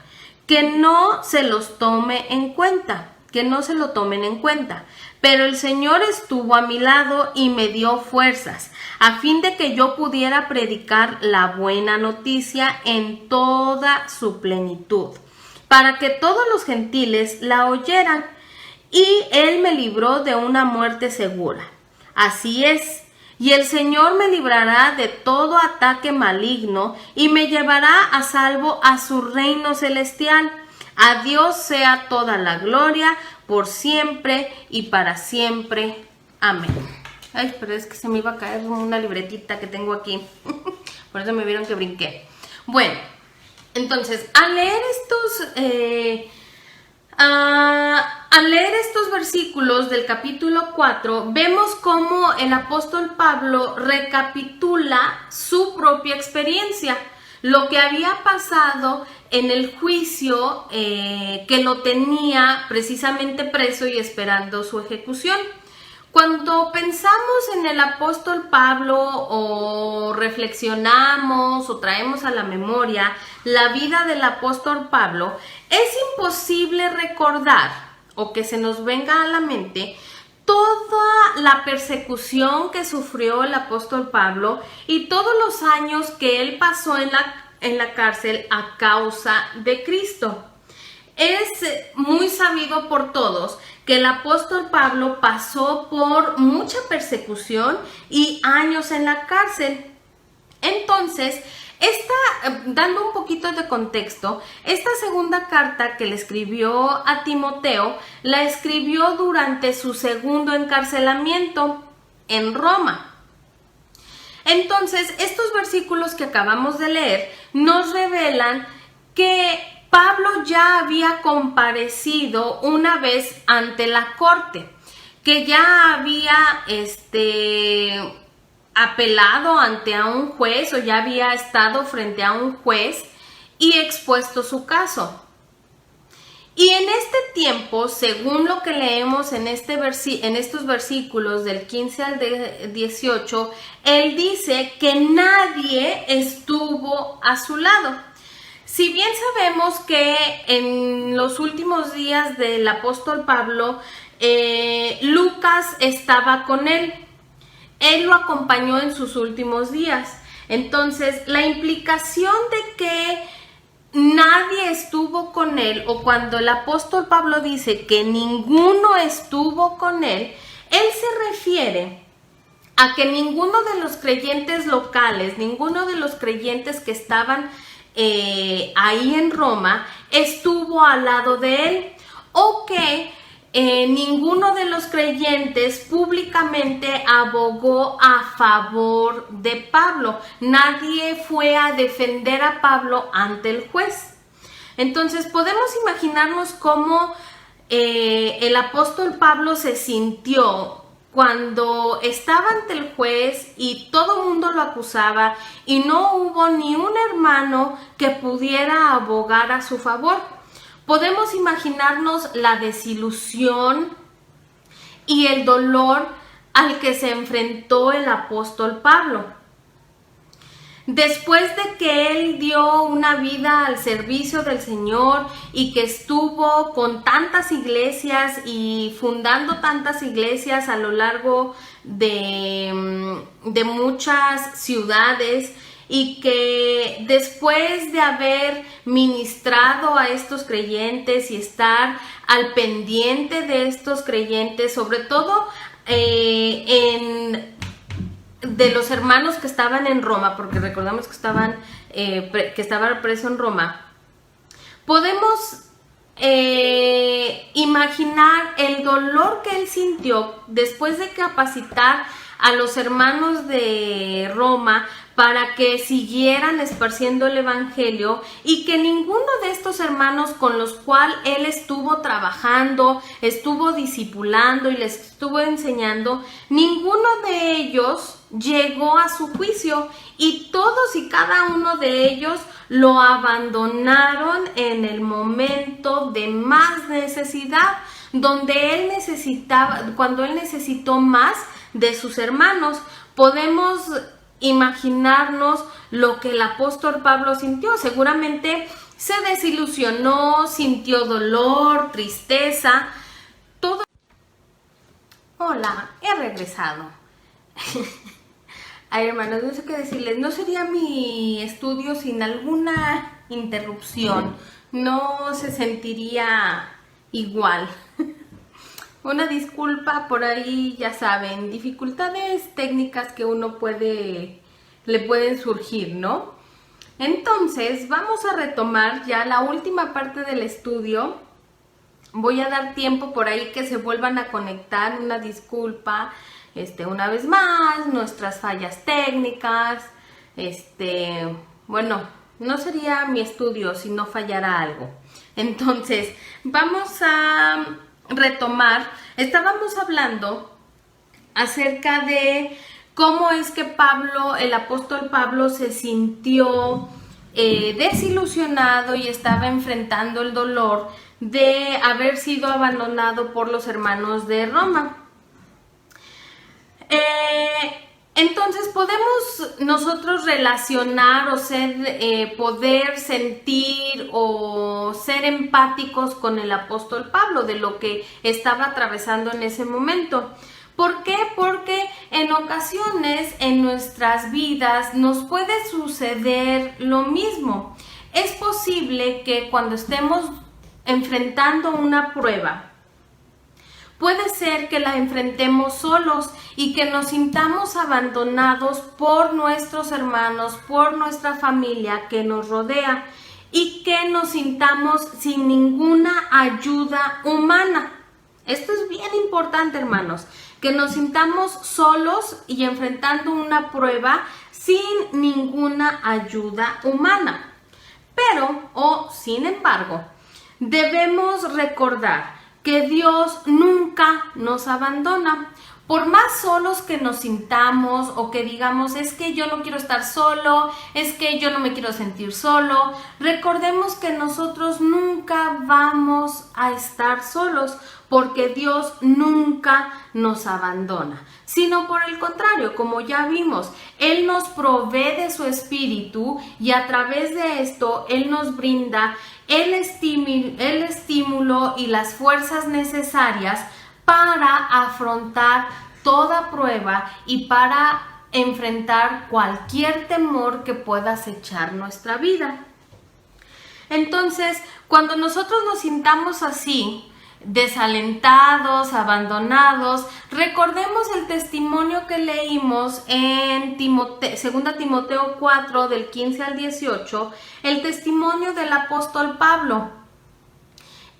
Que no se los tome en cuenta, que no se lo tomen en cuenta. Pero el Señor estuvo a mi lado y me dio fuerzas, a fin de que yo pudiera predicar la buena noticia en toda su plenitud, para que todos los gentiles la oyeran. Y Él me libró de una muerte segura. Así es, y el Señor me librará de todo ataque maligno y me llevará a salvo a su reino celestial. A Dios sea toda la gloria por siempre y para siempre. Amén. Ay, pero es que se me iba a caer una libretita que tengo aquí. Por eso me vieron que brinqué. Bueno, entonces, al leer estos versículos del capítulo 4, vemos cómo el apóstol Pablo recapitula su propia experiencia, lo que había pasado en el juicio que lo tenía precisamente preso y esperando su ejecución. Cuando pensamos en el apóstol Pablo o reflexionamos o traemos a la memoria la vida del apóstol Pablo, es imposible recordar o que se nos venga a la mente toda la persecución que sufrió el apóstol Pablo y todos los años que él pasó en la cárcel a causa de Cristo. Es muy sabido por todos que el apóstol Pablo pasó por mucha persecución y años en la cárcel. Entonces, dando un poquito de contexto, esta segunda carta que le escribió a Timoteo, la escribió durante su segundo encarcelamiento en Roma. Entonces, estos versículos que acabamos de leer nos revelan que Pablo ya había comparecido una vez ante la corte, que ya había apelado ante a un juez o ya había estado frente a un juez y expuesto su caso. Y en este tiempo, según lo que leemos en estos versículos del 15 al 18, él dice que nadie estuvo a su lado. Si bien sabemos que en los últimos días del apóstol Pablo, Lucas estaba con él. Él lo acompañó en sus últimos días. Entonces, la implicación de que nadie estuvo con él, o cuando el apóstol Pablo dice que ninguno estuvo con él se refiere a que ninguno de los creyentes locales, ninguno de los creyentes que estaban ahí en Roma estuvo al lado de él, o que ninguno de los creyentes públicamente abogó a favor de Pablo. Nadie fue a defender a Pablo ante el juez. Entonces podemos imaginarnos cómo el apóstol Pablo se sintió cuando estaba ante el juez y todo el mundo lo acusaba y no hubo ni un hermano que pudiera abogar a su favor. Podemos imaginarnos la desilusión y el dolor al que se enfrentó el apóstol Pablo. Después de que él dio una vida al servicio del Señor y que estuvo con tantas iglesias y fundando tantas iglesias a lo largo de muchas ciudades, y que después de haber ministrado a estos creyentes y estar al pendiente de estos creyentes, sobre todo de los hermanos que estaban en Roma, porque recordamos que estaba preso en Roma, podemos imaginar el dolor que él sintió después de capacitar a los hermanos de Roma para que siguieran esparciendo el evangelio, y que ninguno de estos hermanos con los cuales él estuvo trabajando, estuvo discipulando y les estuvo enseñando, ninguno de ellos llegó a su juicio, y todos y cada uno de ellos lo abandonaron en el momento de más necesidad, cuando él necesitó más de sus hermanos. Podemos imaginarnos lo que el apóstol Pablo sintió. Seguramente se desilusionó, sintió dolor, tristeza, todo. Hola, he regresado. Ay, hermanos, no sé qué decirles. No sería mi estudio sin alguna interrupción. No se sentiría igual. Una disculpa por ahí, ya saben, dificultades técnicas que le pueden surgir, ¿no? Entonces, vamos a retomar ya la última parte del estudio. Voy a dar tiempo por ahí que se vuelvan a conectar, una disculpa, una vez más, nuestras fallas técnicas, bueno, no sería mi estudio si no fallara algo. Entonces, vamos a retomar. Estábamos hablando acerca de cómo es que Pablo, el apóstol Pablo, se sintió desilusionado y estaba enfrentando el dolor de haber sido abandonado por los hermanos de Roma. Entonces podemos nosotros relacionar o poder sentir o ser empáticos con el apóstol Pablo de lo que estaba atravesando en ese momento. ¿Por qué? Porque en ocasiones en nuestras vidas nos puede suceder lo mismo. Es posible que cuando estemos enfrentando una prueba, puede ser que la enfrentemos solos y que nos sintamos abandonados por nuestros hermanos, por nuestra familia que nos rodea y que nos sintamos sin ninguna ayuda humana. Esto es bien importante, hermanos, que nos sintamos solos y enfrentando una prueba sin ninguna ayuda humana. Pero, sin embargo, debemos recordar que Dios nunca nos abandona. Por más solos que nos sintamos o que digamos, es que yo no quiero estar solo, es que yo no me quiero sentir solo, recordemos que nosotros nunca vamos a estar solos porque Dios nunca nos abandona, sino por el contrario, como ya vimos, Él nos provee de su espíritu y a través de esto Él nos brinda el estímulo y las fuerzas necesarias para afrontar toda prueba y para enfrentar cualquier temor que pueda acechar nuestra vida. Entonces, cuando nosotros nos sintamos así, desalentados, abandonados, recordemos el testimonio que leímos en 2 Timoteo 4, del 15 al 18, el testimonio del apóstol Pablo.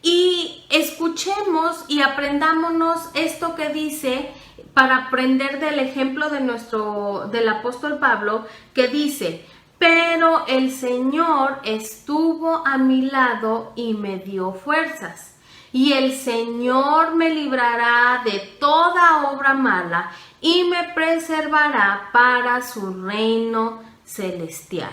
Y escuchemos y aprendámonos esto que dice para aprender del ejemplo del apóstol Pablo, que dice: pero el Señor estuvo a mi lado y me dio fuerzas, y el Señor me librará de toda obra mala y me preservará para su reino celestial.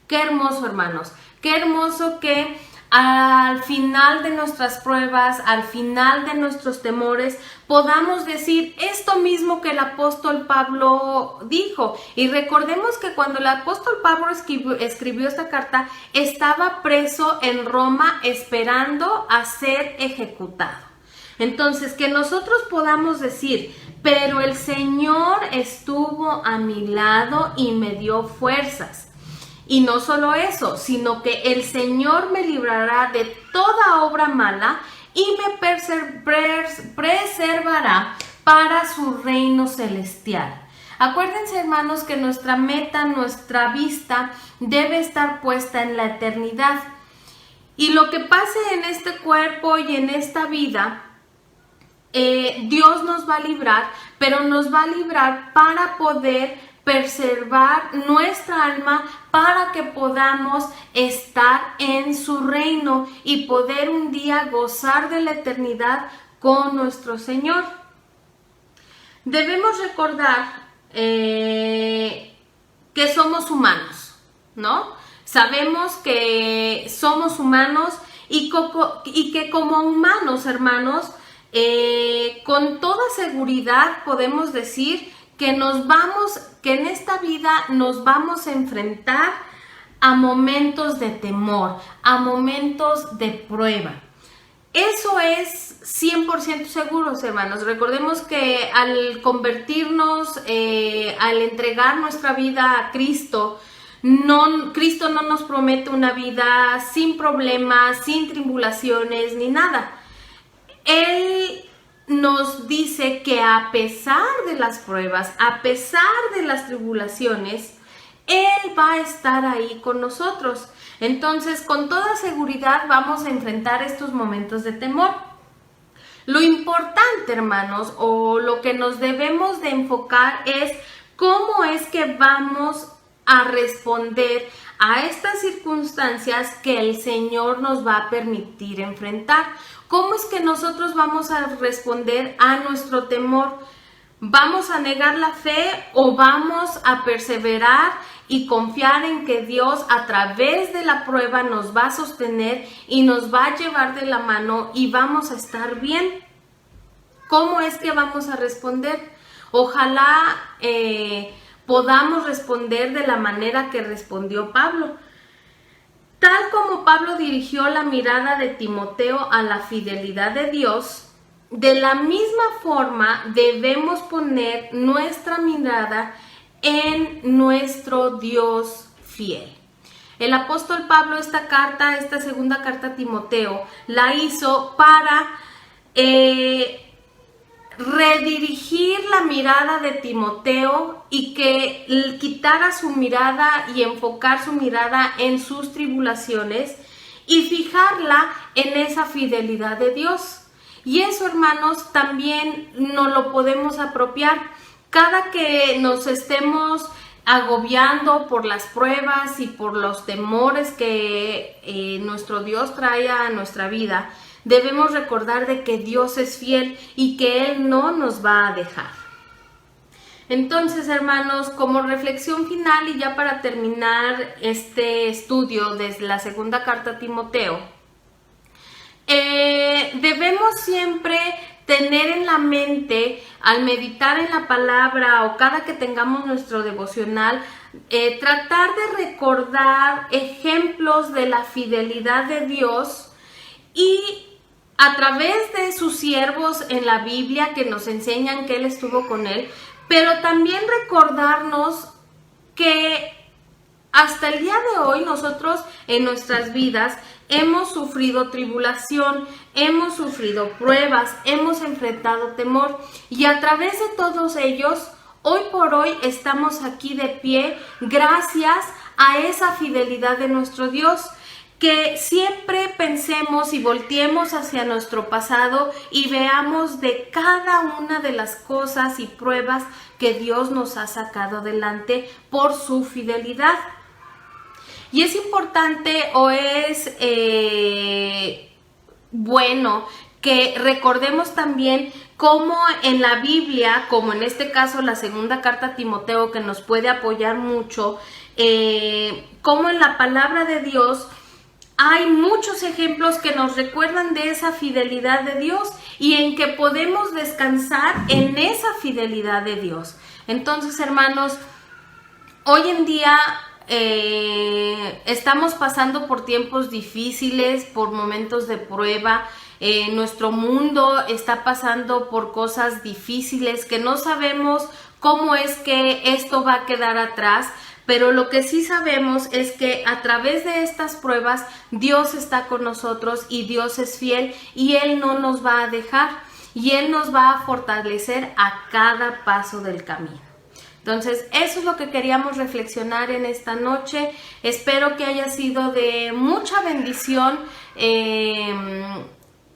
Qué hermoso, hermanos, qué hermoso que al final de nuestras pruebas, al final de nuestros temores, podamos decir esto mismo que el apóstol Pablo dijo. Y recordemos que cuando el apóstol Pablo escribió esta carta, estaba preso en Roma esperando a ser ejecutado. Entonces, que nosotros podamos decir: pero el Señor estuvo a mi lado y me dio fuerzas. Y no solo eso, sino que el Señor me librará de toda obra mala y me preservará para su reino celestial. Acuérdense, hermanos, que nuestra meta, nuestra vista debe estar puesta en la eternidad. Y lo que pase en este cuerpo y en esta vida, Dios nos va a librar, pero nos va a librar para poder preservar nuestra alma, para que podamos estar en su reino y poder un día gozar de la eternidad con nuestro Señor. Debemos recordar que somos humanos, ¿no? Sabemos que somos humanos y que como humanos, hermanos, con toda seguridad podemos decir que en esta vida nos vamos a enfrentar a momentos de temor, a momentos de prueba. Eso es 100% seguro, hermanos. Recordemos que al convertirnos, al entregar nuestra vida a Cristo, Cristo no nos promete una vida sin problemas, sin tribulaciones, ni nada. Él nos dice que a pesar de las pruebas, a pesar de las tribulaciones, Él va a estar ahí con nosotros. Entonces, con toda seguridad vamos a enfrentar estos momentos de temor. Lo importante, hermanos, o lo que nos debemos de enfocar es cómo es que vamos a responder a estas circunstancias que el Señor nos va a permitir enfrentar. ¿Cómo es que nosotros vamos a responder a nuestro temor? ¿Vamos a negar la fe o vamos a perseverar y confiar en que Dios a través de la prueba nos va a sostener y nos va a llevar de la mano y vamos a estar bien? ¿Cómo es que vamos a responder? Ojalá podamos responder de la manera que respondió Pablo. Tal como Pablo dirigió la mirada de Timoteo a la fidelidad de Dios, de la misma forma debemos poner nuestra mirada en nuestro Dios fiel. El apóstol Pablo esta segunda carta a Timoteo, la hizo para redirigir la mirada de Timoteo y que quitara su mirada y enfocar su mirada en sus tribulaciones y fijarla en esa fidelidad de Dios. Y eso, hermanos, también nos lo podemos apropiar. Cada que nos estemos agobiando por las pruebas y por los temores que nuestro Dios trae a nuestra vida, debemos recordar de que Dios es fiel y que Él no nos va a dejar. Entonces, hermanos, como reflexión final y ya para terminar este estudio desde la segunda carta a Timoteo, debemos siempre tener en la mente, al meditar en la palabra o cada que tengamos nuestro devocional, tratar de recordar ejemplos de la fidelidad de Dios y a través de sus siervos en la Biblia que nos enseñan que Él estuvo con Él, pero también recordarnos que hasta el día de hoy nosotros en nuestras vidas hemos sufrido tribulación, hemos sufrido pruebas, hemos enfrentado temor y a través de todos ellos, hoy por hoy estamos aquí de pie gracias a esa fidelidad de nuestro Dios. Que siempre pensemos y volteemos hacia nuestro pasado y veamos de cada una de las cosas y pruebas que Dios nos ha sacado adelante por su fidelidad. Y es importante o es bueno que recordemos también cómo en la Biblia, como en este caso la segunda carta a Timoteo, que nos puede apoyar mucho, cómo en la palabra de Dios hay muchos ejemplos que nos recuerdan de esa fidelidad de Dios y en que podemos descansar en esa fidelidad de Dios. Entonces, hermanos, hoy en día estamos pasando por tiempos difíciles, por momentos de prueba. Nuestro mundo está pasando por cosas difíciles que no sabemos cómo es que esto va a quedar atrás. Pero lo que sí sabemos es que a través de estas pruebas Dios está con nosotros y Dios es fiel y Él no nos va a dejar y Él nos va a fortalecer a cada paso del camino. Entonces, eso es lo que queríamos reflexionar en esta noche. Espero que haya sido de mucha bendición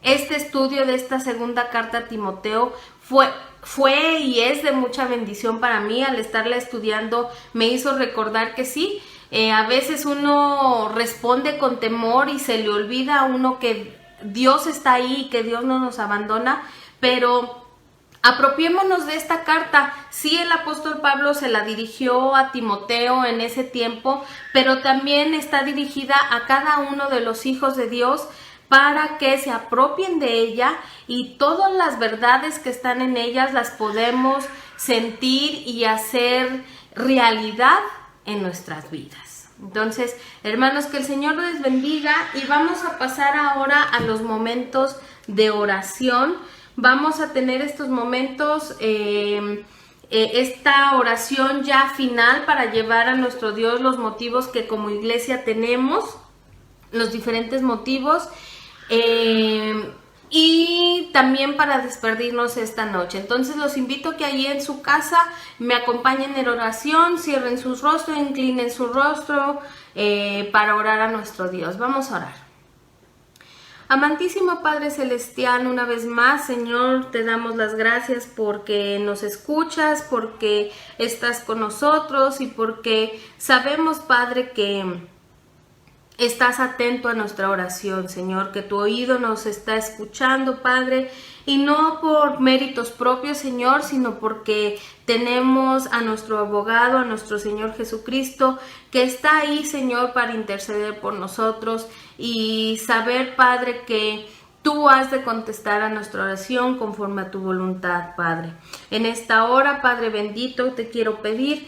este estudio de esta segunda carta a Timoteo. Fue y es de mucha bendición para mí. Al estarla estudiando me hizo recordar que sí, a veces uno responde con temor y se le olvida a uno que Dios está ahí y que Dios no nos abandona, pero apropiémonos de esta carta. Sí, el apóstol Pablo se la dirigió a Timoteo en ese tiempo, pero también está dirigida a cada uno de los hijos de Dios para que se apropien de ella y todas las verdades que están en ellas las podemos sentir y hacer realidad en nuestras vidas. Entonces, hermanos, que el Señor les bendiga y vamos a pasar ahora a los momentos de oración. Vamos a tener estos momentos, esta oración ya final para llevar a nuestro Dios los motivos que como iglesia tenemos, los diferentes motivos. y también para despedirnos esta noche. Entonces los invito a que allí en su casa me acompañen en oración, cierren sus rostros, inclinen su rostro para orar a nuestro Dios. Vamos a orar. Amantísimo Padre Celestial, una vez más, Señor, te damos las gracias porque nos escuchas, porque estás con nosotros y porque sabemos, Padre, que estás atento a nuestra oración, Señor, que tu oído nos está escuchando, Padre, y no por méritos propios, Señor, sino porque tenemos a nuestro abogado, a nuestro Señor Jesucristo, que está ahí, Señor, para interceder por nosotros y saber, Padre, que tú has de contestar a nuestra oración conforme a tu voluntad, Padre. En esta hora, Padre bendito, te quiero pedir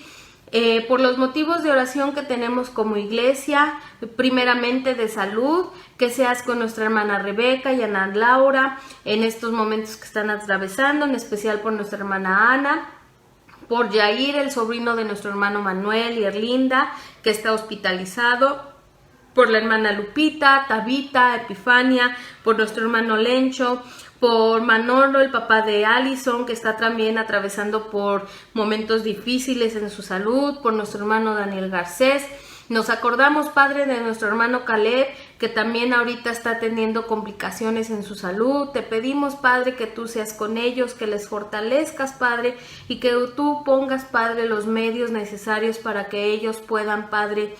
por los motivos de oración que tenemos como iglesia, primeramente de salud, que seas con nuestra hermana Rebeca y Ana Laura en estos momentos que están atravesando, en especial por nuestra hermana Ana, por Yair, el sobrino de nuestro hermano Manuel y Erlinda, que está hospitalizado, por la hermana Lupita, Tabita, Epifania, por nuestro hermano Lencho, por Manolo, el papá de Allison, que está también atravesando por momentos difíciles en su salud, por nuestro hermano Daniel Garcés. Nos acordamos, Padre, de nuestro hermano Caleb, que también ahorita está teniendo complicaciones en su salud. Te pedimos, Padre, que tú seas con ellos, que les fortalezcas, Padre, y que tú pongas, Padre, los medios necesarios para que ellos puedan, Padre,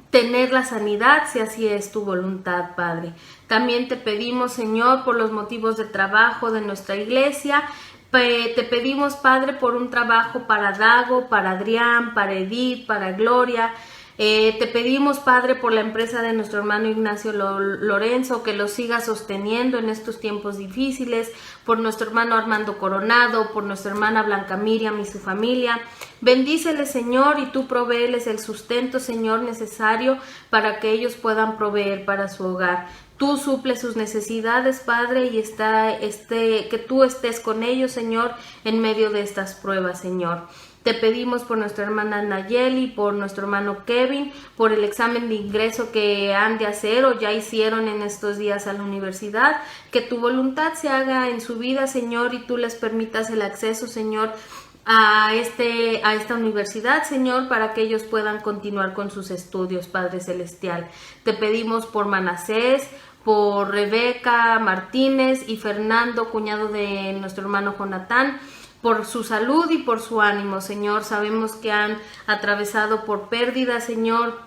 tener la sanidad, si así es tu voluntad, Padre. También te pedimos, Señor, por los motivos de trabajo de nuestra iglesia. Te pedimos, Padre, por un trabajo para Dago, para Adrián, para Edith, para Gloria. Te pedimos, Padre, por la empresa de nuestro hermano Ignacio Lorenzo, que lo siga sosteniendo en estos tiempos difíciles, por nuestro hermano Armando Coronado, por nuestra hermana Blanca Miriam y su familia. Bendíceles, Señor, y tú provéeles el sustento, Señor, necesario para que ellos puedan proveer para su hogar. Tú suples sus necesidades, Padre, y que tú estés con ellos, Señor, en medio de estas pruebas, Señor. Te pedimos por nuestra hermana Nayeli, por nuestro hermano Kevin, por el examen de ingreso que han de hacer o ya hicieron en estos días a la universidad, que tu voluntad se haga en su vida, Señor, y tú les permitas el acceso, Señor, a esta universidad, Señor, para que ellos puedan continuar con sus estudios, Padre Celestial. Te pedimos por Manasés, por Rebeca Martínez y Fernando, cuñado de nuestro hermano Jonatán, por su salud y por su ánimo, Señor. Sabemos que han atravesado por pérdida, Señor,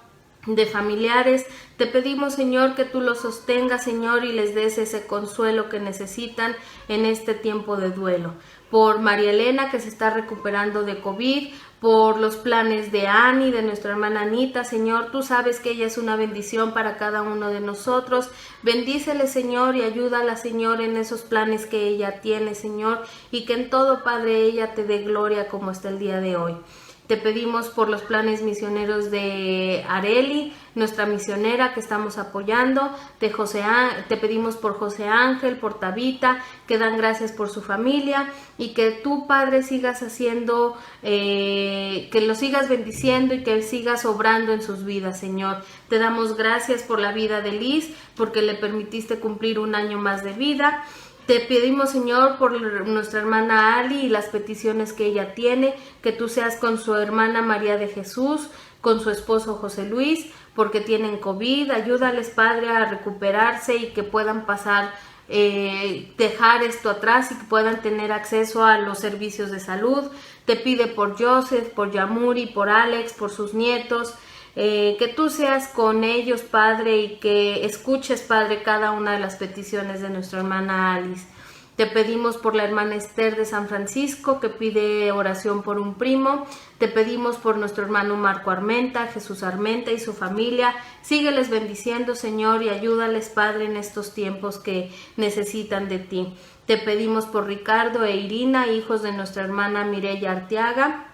de familiares. Te pedimos, Señor, que tú los sostengas, Señor, y les des ese consuelo que necesitan en este tiempo de duelo. Por María Elena, que se está recuperando de COVID, por los planes de Ani, de nuestra hermana Anita, Señor, tú sabes que ella es una bendición para cada uno de nosotros. Bendícele, Señor, y ayúdala, Señor, en esos planes que ella tiene, Señor, y que en todo, Padre, ella te dé gloria como hasta el día de hoy. Te pedimos por los planes misioneros de Areli, nuestra misionera que estamos apoyando, te pedimos por José Ángel, por Tabita, que dan gracias por su familia y que tú, Padre, sigas haciendo, que los sigas bendiciendo y que sigas obrando en sus vidas, Señor. Te damos gracias por la vida de Liz, porque le permitiste cumplir un año más de vida. Te pedimos, Señor, por nuestra hermana Ali y las peticiones que ella tiene, que tú seas con su hermana María de Jesús, con su esposo José Luis, porque tienen COVID. Ayúdales, Padre, a recuperarse y que puedan pasar, dejar esto atrás y que puedan tener acceso a los servicios de salud. Te pide por Joseph, por Yamuri, por Alex, por sus nietos. Que tú seas con ellos, Padre, y que escuches, Padre, cada una de las peticiones de nuestra hermana Alice. Te pedimos por la hermana Esther de San Francisco, que pide oración por un primo. Te pedimos por nuestro hermano Marco Armenta, Jesús Armenta y su familia. Sígueles bendiciendo, Señor, y ayúdales, Padre, en estos tiempos que necesitan de ti. Te pedimos por Ricardo e Irina, hijos de nuestra hermana Mireya Arteaga,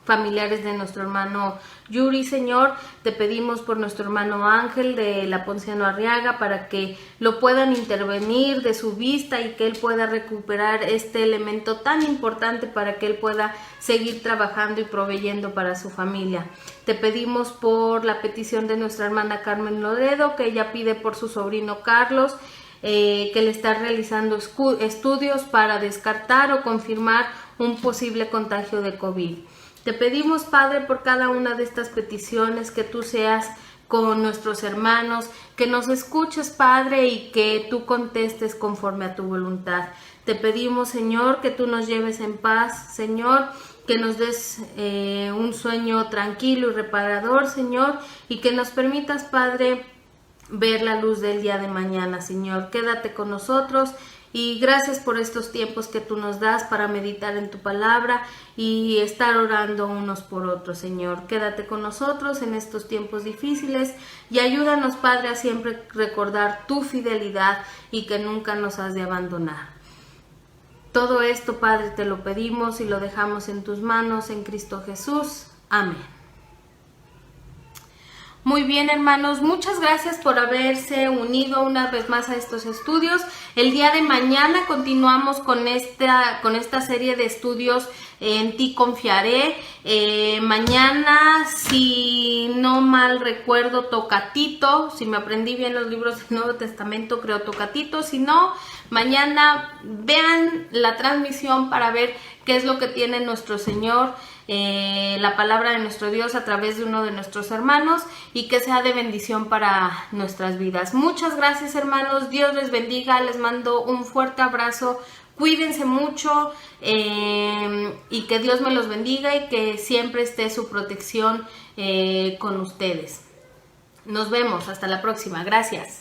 familiares de nuestro hermano Yuri, Señor. Te pedimos por nuestro hermano Ángel de la Ponciano Arriaga para que lo puedan intervenir de su vista y que él pueda recuperar este elemento tan importante para que él pueda seguir trabajando y proveyendo para su familia. Te pedimos por la petición de nuestra hermana Carmen Loredo, que ella pide por su sobrino Carlos, que le está realizando estudios para descartar o confirmar un posible contagio de COVID. Te pedimos, Padre, por cada una de estas peticiones, que tú seas con nuestros hermanos, que nos escuches, Padre, y que tú contestes conforme a tu voluntad. Te pedimos, Señor, que tú nos lleves en paz, Señor, que nos des un sueño tranquilo y reparador, Señor, y que nos permitas, Padre, ver la luz del día de mañana, Señor. Quédate con nosotros y gracias por estos tiempos que tú nos das para meditar en tu palabra y estar orando unos por otros, Señor. Quédate con nosotros en estos tiempos difíciles y ayúdanos, Padre, a siempre recordar tu fidelidad y que nunca nos has de abandonar. Todo esto, Padre, te lo pedimos y lo dejamos en tus manos, en Cristo Jesús. Amén. Muy bien, hermanos, muchas gracias por haberse unido una vez más a estos estudios. El día de mañana continuamos con esta serie de estudios En ti confiaré. Mañana, si no mal recuerdo, toca Tito. Si me aprendí bien los libros del Nuevo Testamento, creo toca Tito. Si no, mañana vean la transmisión para ver qué es lo que tiene nuestro Señor, la palabra de nuestro Dios a través de uno de nuestros hermanos, y que sea de bendición para nuestras vidas. Muchas gracias, hermanos. Dios les bendiga. Les mando un fuerte abrazo. Cuídense mucho y que Dios me los bendiga y que siempre esté su protección con ustedes. Nos vemos. Hasta la próxima. Gracias.